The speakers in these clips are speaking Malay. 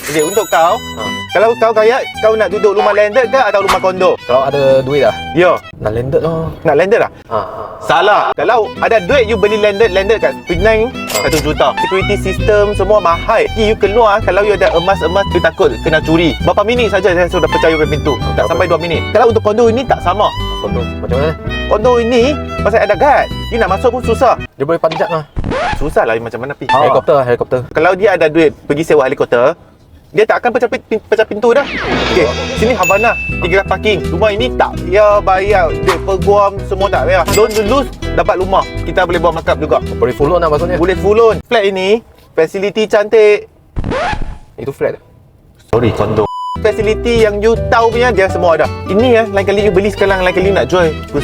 Okay, untuk kau, kalau kau kaya, kau nak duduk rumah landed ke atau rumah kondo? Kalau ada duit dah, Ya. nak landed lah. Nak landed lah? Salah. Kalau ada duit, you beli landed kat Penang 1 juta. Security system semua mahal. You keluar, kalau you ada emas-emas, you takut kena curi. Berapa minit saja saya sudah percayakan pintu. Tak sampai 2 minit. Kalau untuk kondo ini tak sama. Kondo macam mana? Kondo ini pasal ada guard. You nak masuk pun susah. Dia boleh panjat lah. Susah lah macam mana pergi. Helikopter. Kalau dia ada duit pergi sewa helikopter, dia tak akan pecah pintu dah. Okey, sini Havana, 3 parking. Rumah ini tak ya bayar duit peguam semua tak bayar. Loan dulu dapat rumah. Kita boleh buat markup juga. Boleh full loan lah maksudnya. Boleh full loan. Flat ini fasiliti cantik. Itu flat. Sorry, kondo. Fasiliti yang you tahu punya dia semua ada. Ini lain kali you beli sekarang, lain kali nak jual pun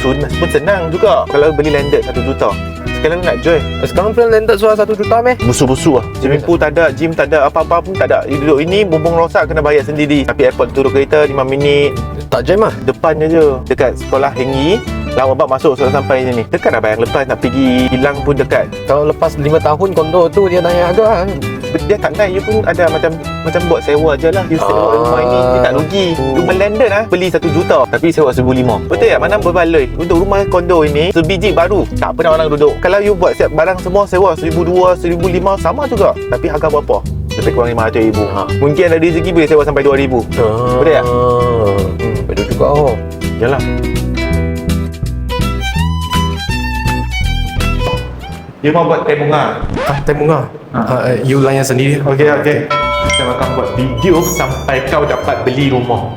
senang juga. Kalau beli landed 1 juta, sekarang nak jual. Sekarang plan landed suara 1 juta meh. Busu-busu lah. Swimming pool tak ada, gym tak ada, apa-apa pun tak ada. You duduk ini, bumbung rosak kena bayar sendiri. Tapi airport turun kereta 5 minit. Tak jam lah. Depannya je. Dekat sekolah Hengi. Lama bab masuk sampai sini. Dekat dah bayar lepas nak pergi hilang pun dekat. Kalau lepas 5 tahun kondo tu dia naik harga lah. Dia tak naik, you pun ada macam buat sewa je lah. You sewa rumah ini, dia tak rugi. Rumah landed beli 1 juta tapi sewa 1,500. Betul tak? Mana berbaloi. Untuk rumah kondo ini, sebiji baru, tak pernah orang duduk. Kalau you buat siap barang semua sewa 1,200, 1,500 sama juga. Tapi harga berapa? Lebih kurang 500,000. Mungkin ada rezeki boleh sewa sampai 2,000. Betul tak? Betul juga oh. Yalah. Dia mau buat teh bunga. Teh bunga. You layan sendiri. Okey. Saya akan buat video sampai kau dapat beli rumah.